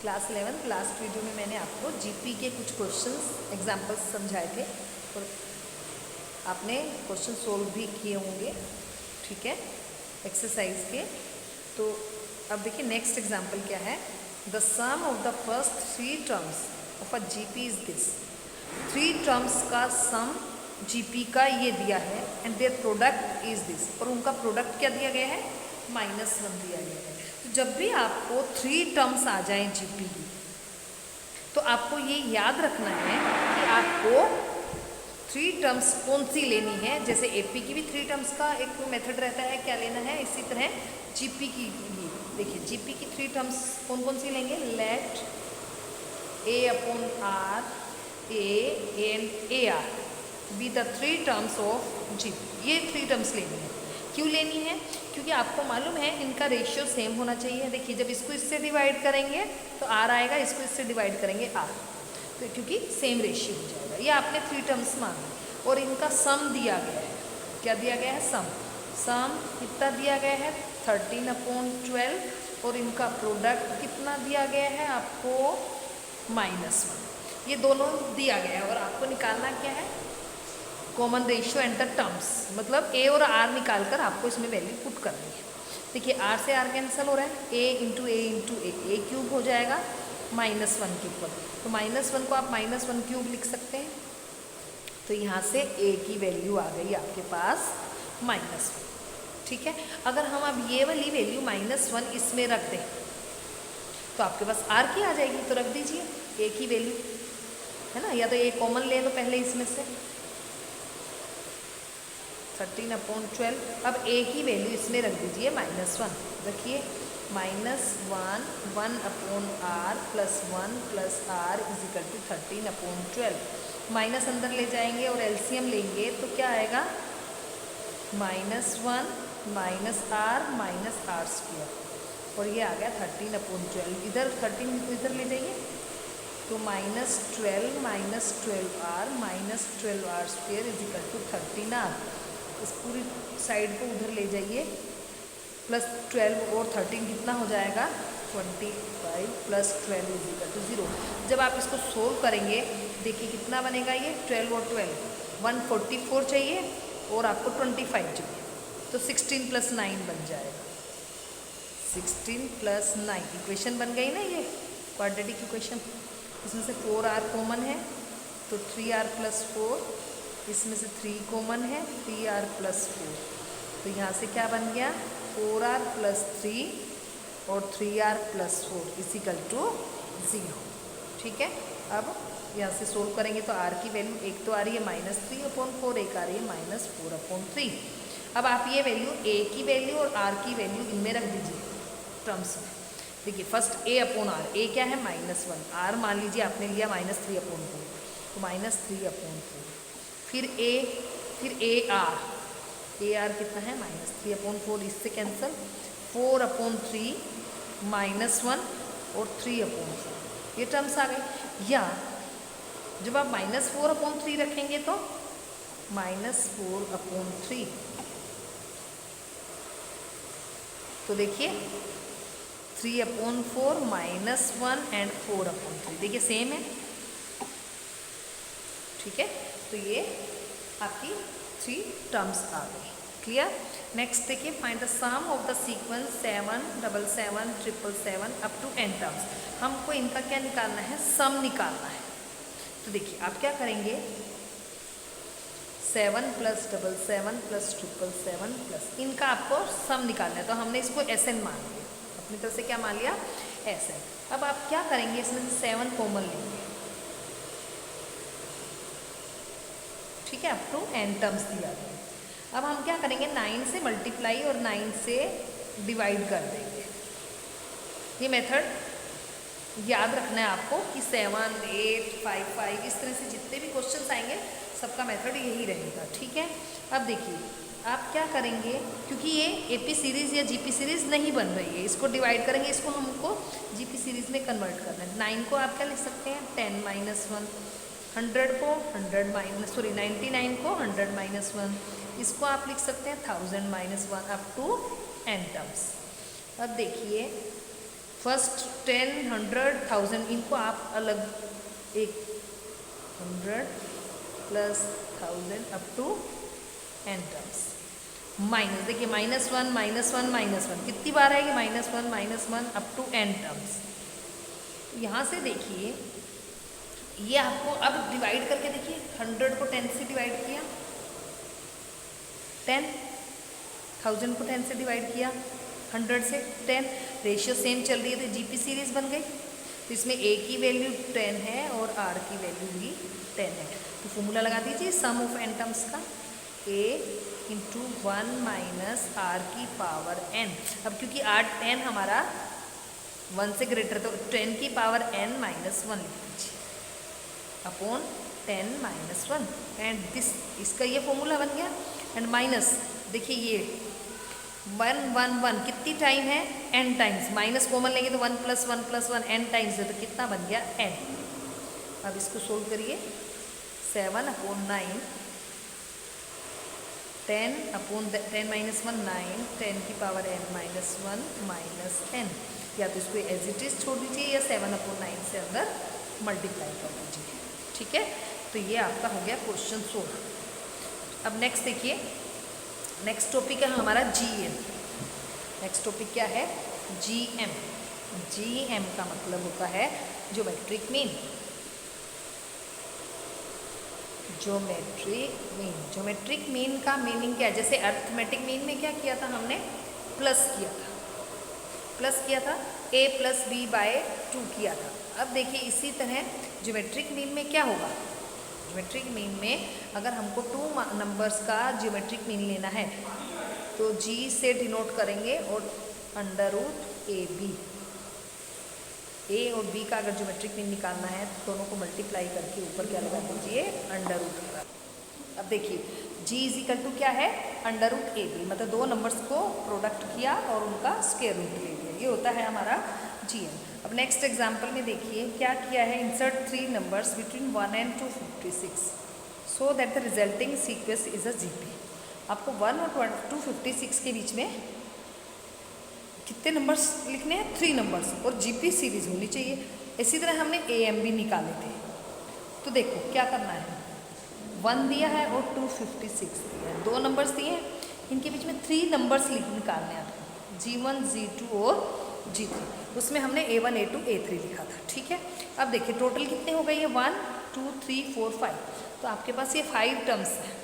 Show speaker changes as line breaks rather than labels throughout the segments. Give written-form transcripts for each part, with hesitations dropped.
Class 11 last video में मैंने आपको जीपी के कुछ क्वेश्चंस एग्जांपल्स समझाए थे और आपने क्वेश्चन सोल्व भी किए होंगे, ठीक है, एक्सरसाइज के। तो अब देखिए नेक्स्ट एग्जांपल क्या है। The sum of the first 3 terms of a GP is this. 3 terms का सम जीपी का ये दिया है and their product is this, और उनका प्रोडक्ट क्या दिया गया है, -1 दिया गया है। तो जब भी आपको 3 टर्म्स आ जाएं जीपी की, तो आपको ये याद रखना है कि आपको 3 टर्म्स कौन सी लेनी है। जैसे एपी की भी 3 टर्म्स का एक मेथड रहता है, क्या लेना है, इसी तरह जीपी की भी। देखिए जीपी की 3 टर्म्स कौन कौन सी लेंगे, let a upon r a and a r be the 3 terms of GP. ये 3 टर्म्स लेनी है। क्यों लेनी है, क्योंकि आपको मालूम है इनका रेशियो सेम होना चाहिए। देखिए जब इसको इससे डिवाइड करेंगे तो आर आएगा, इसको इससे डिवाइड करेंगे आर, तो क्योंकि सेम रेशियो हो जाएगा। ये आपने 3 टर्म्स मांगे और इनका सम दिया गया है। क्या दिया गया है, सम। सम कितना दिया गया है, 13/12, और इनका प्रोडक्ट कितना दिया गया है आपको, -1। ये दोनों दिया गया है और आपको निकालना क्या है, common ratio and the terms, मतलब ए और आर निकाल कर आपको इसमें वैल्यू पुट करनी है। देखिए आर से आर कैंसिल हो रहा है, ए इंटू ए क्यूब हो जाएगा -1 के ऊपर। तो -1 को आप -1 क्यूब लिख सकते हैं। तो यहाँ से ए की वैल्यू आ गई आपके पास -1, ठीक है। अगर हम अब ये वाली वैल्यू -1 इसमें रख दें तो आपके पास आर की आ जाएगी, तो रख दीजिए ए की वैल्यू, है ना, या तो ए कॉमन ले लो पहले इसमें से, 13/12। अब ए की वैल्यू इसमें रख दीजिए -1, रखिए -1 1/r + 1 + r = 13/12। माइनस अंदर ले जाएंगे और एलसीएम लेंगे तो क्या आएगा, -1 -r -r², और ये आ गया 13/12। इधर 13 इधर ले जाइए तो -12 -12r -12r² = 13r। इस पूरी साइड को उधर ले जाइए, +12 और 13 कितना हो जाएगा, 25 + 12 = 0। जब आप इसको सोल्व करेंगे देखिए कितना बनेगा, ये 12 और 12 144 चाहिए और आपको 25 चाहिए, तो 16 + 9 बन जाएगा। 16 + 9 इक्वेशन बन गई ना, ये क्वाड्रेटिक इक्वेशन। इसमें से 4r कॉमन है तो 3r + 4, इसमें से 3 कॉमन है 3r + 4, तो यहाँ से क्या बन गया, 4r + 3 और 3r + 4 = 0, ठीक है। अब यहाँ से सोल्व करेंगे तो r की वैल्यू एक तो आ रही है -3/4, एक आ रही है -4/3। अब आप ये वैल्यू a की वैल्यू और r की वैल्यू इनमें रख दीजिए टर्म्स में। देखिए फर्स्ट a/r, a क्या है, -1, r मान लीजिए आपने लिया -3/4, तो -3/4, फिर ar कितना है, -3/4, इससे कैंसिल, 4/3 -1 और 3/4, ये टर्म्स आ गए। या जब आप -4/3 रखेंगे तो -4/3, तो देखिए 3/4 -1 एंड 4/3, देखिए सेम है, ठीक है। तो ये आपकी 3 टर्म्स आ गई, क्लियर। नेक्स्ट देखिए, find the sum of the sequence 7 7 7 7 7 up to n terms. हमको इनका क्या निकालना है, सम निकालना है। तो देखिए आप क्या करेंगे, 7 + 7 7 + 7 7 इनका आपको सम निकालना है। तो हमने इसको Sn मान लिया, अपनी तरफ से क्या मान लिया, Sn। अब आप क्या करेंगे, इसमें से 7 कॉमन लेंगे, ठीक है, अप टू n टर्म्स दिया गया। अब हम क्या करेंगे, 9 से मल्टीप्लाई और 9 से डिवाइड कर देंगे। ये मेथड याद रखना है आपको कि 7 8 5 5 इस तरह से जितने भी क्वेश्चंस आएंगे सबका मेथड यही रहेगा, ठीक है। अब देखिए आप क्या करेंगे, क्योंकि ये एपी सीरीज़ या जीपी सीरीज़ नहीं बन रही है, इसको डिवाइड करेंगे, इसको हमको जीपी सीरीज़ में कन्वर्ट करना है। 9 को आप क्या लिख सकते हैं, 10 - 1, 100 को 99 को 100 - 1, इसको आप लिख सकते हैं 1000 - 1 अप टू n टर्म्स। अब देखिए फर्स्ट 10, 100, 1000 इनको आप अलग एक 100 plus 1000 up to n terms minus, देखिए -1 -1 -1 कितनी बार आएगी, -1 अप टू n टर्म्स। यहाँ से देखिए ये आपको अब डिवाइड करके देखिए, 100 को 10 से डिवाइड किया, 10, 1000 को 10 से डिवाइड किया, 100 से 10, रेशियो सेम चल रही है तो जीपी सीरीज बन गई। तो इसमें ए की वैल्यू 10 है और आर की वैल्यू भी 10 है। तो फॉर्मूला लगा दीजिए सम ऑफ n टर्म्स का, a इंटू 1 माइनस आर की पावर n। अब क्योंकि आर 10 हमारा 1 से ग्रेटर, तो 10 की पावर n माइनस 1 लिख दीजिए अपॉन 10 माइनस 1 एंड दिस, इसका ये फॉर्मूला बन गया। एंड माइनस देखिए ये 1 1 1 कितनी टाइम है, n टाइम्स, माइनस कॉमन लेंगे तो 1 + 1 + 1 n टाइम्स है, तो कितना बन गया n। अब इसको सोल्व करिए, 7 अपॉन 9, 10 अपॉन 10 माइनस 1 9, 10 की power n minus 1 minus n। या तो इसको एज इट इज छोड़ दीजिए या 7 अपॉन 9 से अंदर मल्टीप्लाई कर दीजिए, ठीक है। तो ये आपका हो गया क्वेश्चन सोल्व। अब नेक्स्ट देखिए, नेक्स्ट टॉपिक है हमारा जीएम। नेक्स्ट टॉपिक क्या है, जीएम। जीएम का मतलब होता है geometric mean. Geometric mean, geometric mean का मीनिंग क्या है, जैसे अर्थमेटिक मीन में क्या किया था हमने, प्लस किया था, प्लस किया था, a + b/2 किया था। अब देखिए इसी तरह ज्योमेट्रिक मीन में क्या होगा, ज्योमेट्रिक मीन में अगर हमको 2 नंबर्स का ज्योमेट्रिक मीन लेना है तो g से डिनोट करेंगे और √ab, a और b का अगर ज्योमेट्रिक मीन निकालना है तो दोनों को मल्टीप्लाई करके ऊपर क्या लगा दीजिए, √। अब देखिए g = क्या है, √ab, मतलब 2 नंबर्स को प्रोडक्ट किया और उनका स्क्वायर रूट ले लिया, ये होता है हमारा जीएम। अब नेक्स्ट एग्जांपल में देखिए क्या किया है, insert 3 numbers between 1 and 256 so that the resulting sequence is a GP. आपको 1 और 256 के बीच में कितने नंबर्स लिखने हैं, 3 नंबर्स, और जीपी सीरीज होनी चाहिए। इसी तरह हमने एएम भी निकाले थे, तो देखो क्या करना है, 1 दिया है और 256 दिया है, 2 नंबर्स दिए हैं, इनके बीच में 3 नंबर्स निकालने हैं आपको, G1 G2 और G3। उसमें हमने A1 A2 A3 लिखा था, ठीक है। अब देखिए टोटल कितने हो गए, ये 1 2 3 4 5, तो आपके पास ये 5 टर्म्स हैं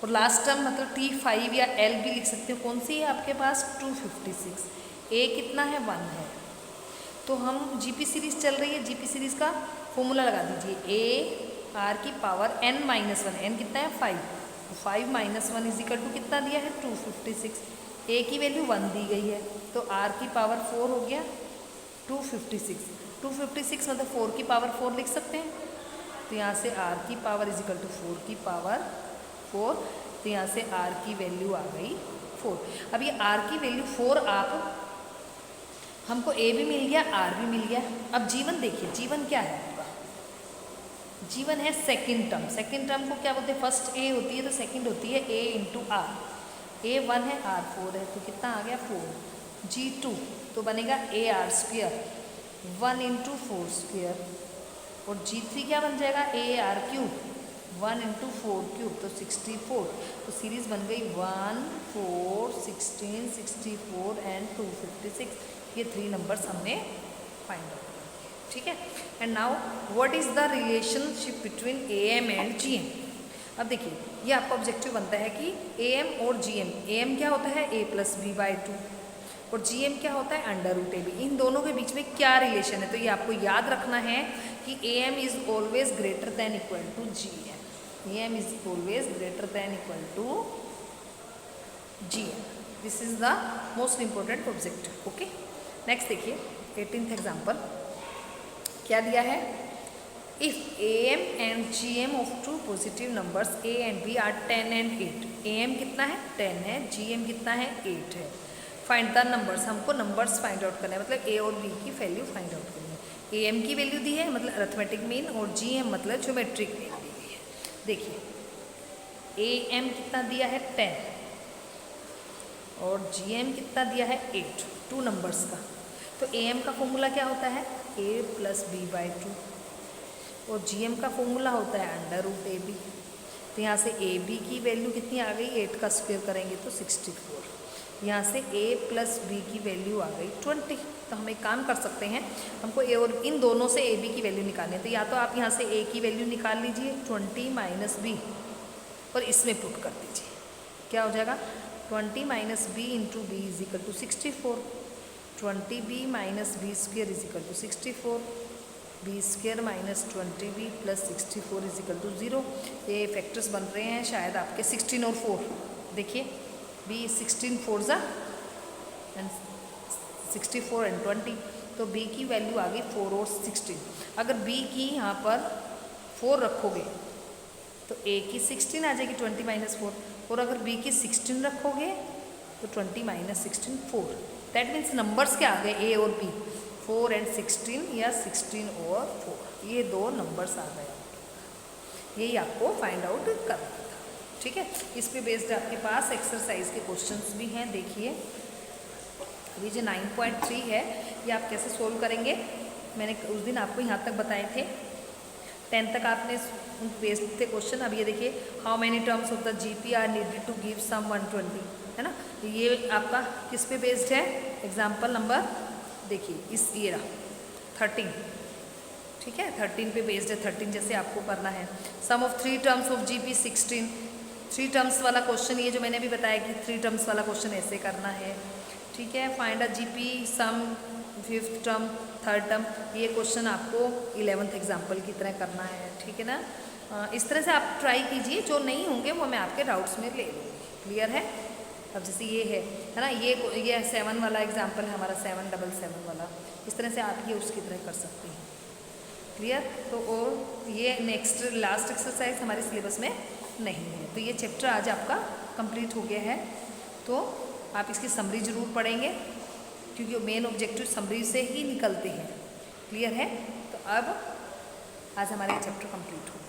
और लास्ट टर्म मतलब T5 या L भी लिख सकते हो, कौन सी है आपके पास, 256, A कितना है, 1 है। तो हम जीपी सीरीज चल रही है, जीपी सीरीज का फॉर्मूला लगा दीजिए, A R की पावर n माइनस 1, n कितना है 5, 5 माइनस 1 इज इक्वल टू कितना दिया है 256, A की वैल्यू 1 दी गई है तो R की पावर 4 हो गया 256, 256 मतलब 4 की पावर 4 लिख सकते हैं, तो यहाँ से R की पावर इज इक्वल टू 4 की पावर 4, तो यहाँ से R की वैल्यू आ गई 4। अब ये R की वैल्यू 4 आप, हमको A भी मिल गया R भी मिल गया। अब जीवन देखिए, जीवन क्या है आपका, जीवन है सेकंड टर्म। सेकंड टर्म को क्या बोलते हैं, फर्स्ट A होती है तो सेकंड होती है A इंटू R, A 1 है R 4 है, तो कितना आ गया 4, G2 तो बनेगा AR स्क्वायर 1 इंटू 4 स्क्वायर, और G3 क्या बन जाएगा AR क्यूब 1 इंटू 4 क्यूब, तो 64। तो सीरीज बन गई 1 4 16 64 एंड 256, ये 3 नंबर्स हमने फाइंड आउट किए, ठीक है। And now what is the relationship between AM and GM। अब देखिए ये आपका ऑब्जेक्टिव बनता है कि AM और GM, AM क्या होता है A + b/2 और GM क्या होता है √AB, इन दोनों के बीच में क्या रिलेशन है, तो ये आपको याद रखना है कि AM is always greater than equal to GM, AM is always greater than equal to GM, this is the most important objective, okay. Next देखिए 18th एग्जाम्पल क्या दिया है, if AM and GM of 2 positive numbers A and B are 10 and 8, AM कितना है 10 है, GM कितना है 8 है, फाइंड द नंबर्स, हमको नंबर्स फाइंड आउट करना है, मतलब A और B की वैल्यू फाइंड आउट करनी है। AM की वैल्यू दी है मतलब अरिथमेटिक मीन, और GM मतलब ज्योमेट्रिक मीन दी गई है। देखिए AM कितना दिया है 10 और GM कितना दिया है 8, 2 नंबर्स का। तो AM का फॉर्मूला क्या होता है A + B/2 और GM का फॉर्मूला होता है √AB। तो यहाँ से AB की वैल्यू कितनी आ गई 8 का स्क्वायर करेंगे तो 64। यहाँ से A + B की वैल्यू आ गई 20। तो हम एक काम कर सकते हैं, हमको A और इन दोनों से AB की वैल्यू निकालनी है। तो या तो आप यहाँ से A की वैल्यू निकाल लीजिए 20 - B और इसमें पुट कर दीजिए, क्या हो जाएगा 20 - B × B = 64। 20B - B² = 64। B² - 20B + 64 = 0। ये फैक्टर्स बन रहे हैं शायद आपके 16 और 4। देखिए B 16 4 ज़ा एंड 64 एंड 20। तो B की वैल्यू आ गई 4 और 16। अगर B की यहाँ पर 4 रखोगे तो A की 16 आ जाएगी 20 - 4। और अगर B की 16 रखोगे तो 20 - 16 4। दैट मीन्स नंबर्स क्या आ गए A और B 4 एंड 16 या 16 और 4। ये दो नंबर्स आ गए, यही आपको फाइंड आउट करना था। ठीक है, इस पे बेस्ड आपके पास एक्सरसाइज के क्वेश्चंस भी हैं। देखिए ये जो 9.3 है ये आप कैसे सोल्व करेंगे, मैंने उस दिन आपको यहाँ तक बताए थे। 10 तक आपने बेस्ड थे क्वेश्चन। अब ये देखिए how many terms of the GP are needed to give sum 120, है ना। ये आपका किस पे बेस्ड है, एग्जाम्पल नंबर देखिए इस ये रहा 13। ठीक है, 13 पे बेस्ड है। 13 जैसे आपको करना है। Sum of 3 terms of GP 16। 3 terms वाला क्वेश्चन ये जो मैंने अभी बताया कि 3 टर्म्स वाला क्वेश्चन ऐसे करना है। ठीक है, find a GP sum 5th term 3rd term, ये क्वेश्चन आपको 11th एग्जाम्पल की तरह करना है। ठीक है ना, इस तरह से आप ट्राई कीजिए, जो नहीं होंगे वो मैं आपके डाउट्स में ले लूँगी। क्लियर है। अब जैसे ये है ना, ये 7 वाला एग्जाम्पल है हमारा 777 वाला, इस तरह से आप ये उसकी तरह कर सकते हैं। क्लियर। तो और ये नेक्स्ट लास्ट एक्सरसाइज हमारे सिलेबस में नहीं है। तो ये चैप्टर आज आपका कंप्लीट हो गया है। तो आप इसकी समरी जरूर पढ़ेंगे क्योंकि मेन ऑब्जेक्टिव समरी से ही निकलते हैं। क्लियर है। तो अब आज हमारा ये चैप्टर कंप्लीट हो गया।